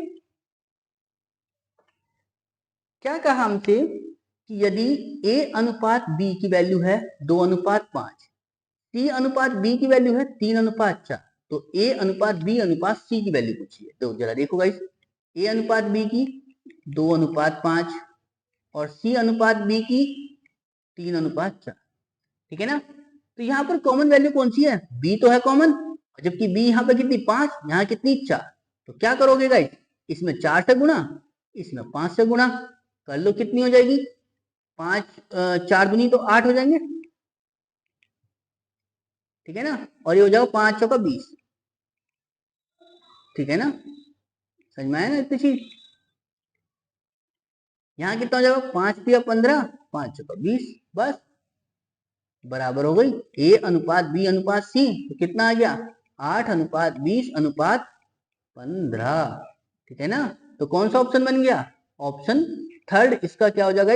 क्या कहा हमसे कि यदि a अनुपात b की वैल्यू है 2:5, c अनुपात b की वैल्यू है 3:4, तो a अनुपात b अनुपात c की वैल्यू पूछिए। तो जरा देखो गाइस, a अनुपात b की 2:5 और c अनुपात b की 3:4, ठीक है ना। तो यहाँ पर कॉमन वैल्यू कौन सी है, b तो है कॉमन, जबकि b यहाँ पे कितनी 5, यहाँ कितनी 4। तो क्या करोगे गाइस, इसमें 4 से गुणा, इसमें 5 से गुणा कर लो, कितनी हो जाएगी 5 4 दूनी तो 8 हो जाएंगे, ठीक है ना। और ये हो जाएगा 5 चौका 20, ठीक है ना। समझ में आया ना इतनी चीज। यहाँ कितना हो जाएगा 5 पिया 15, 5 चौका 20, बस बराबर हो गई a अनुपात b अनुपात c। तो कितना आ गया 8:20:15, ठीक है ना। तो कौन सा ऑप्शन बन गया, ऑप्शन थर्ड इसका क्या हो जाएगा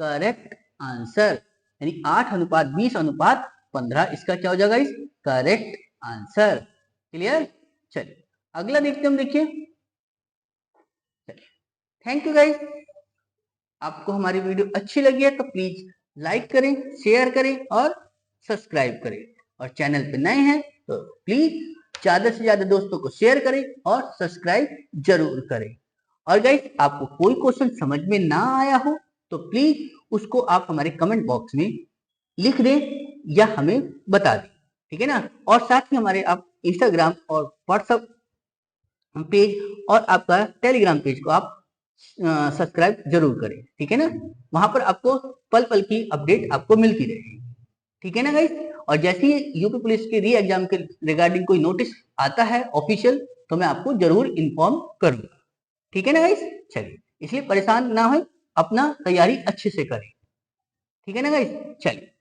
करेक्ट आंसर, यानी 8:20:15 इसका क्या हो जाएगा करेक्ट आंसर। क्लियर? चलिए अगला देखते हम, देखिए। थैंक यू गाइस, आपको हमारी वीडियो अच्छी लगी है तो प्लीज लाइक करें, शेयर करें और सब्सक्राइब करें, और चैनल पे नए हैं तो प्लीज ज्यादा से ज्यादा दोस्तों को शेयर करें और सब्सक्राइब जरूर करें। और गाइस आपको कोई क्वेश्चन समझ में ना आया हो तो प्लीज उसको आप हमारे कमेंट बॉक्स में लिख दें या हमें बता दें, ठीक है ना। और साथ ही हमारे आप इंस्टाग्राम और व्हाट्सएप पेज और आपका टेलीग्राम पेज को आप सब्सक्राइब जरूर करें, ठीक है ना। वहां पर आपको पल पल की अपडेट आपको मिलती रहेगी, ठीक है ना गाइस। और जैसे ही यूपी पुलिस के री एग्जाम के रिगार्डिंग कोई नोटिस आता है ऑफिशियल तो मैं आपको जरूर इन्फॉर्म करूंगा, ठीक है ना गाइस। चलिए इसलिए परेशान ना हो, अपना तैयारी अच्छे से करें, ठीक है ना गाइस। चलिए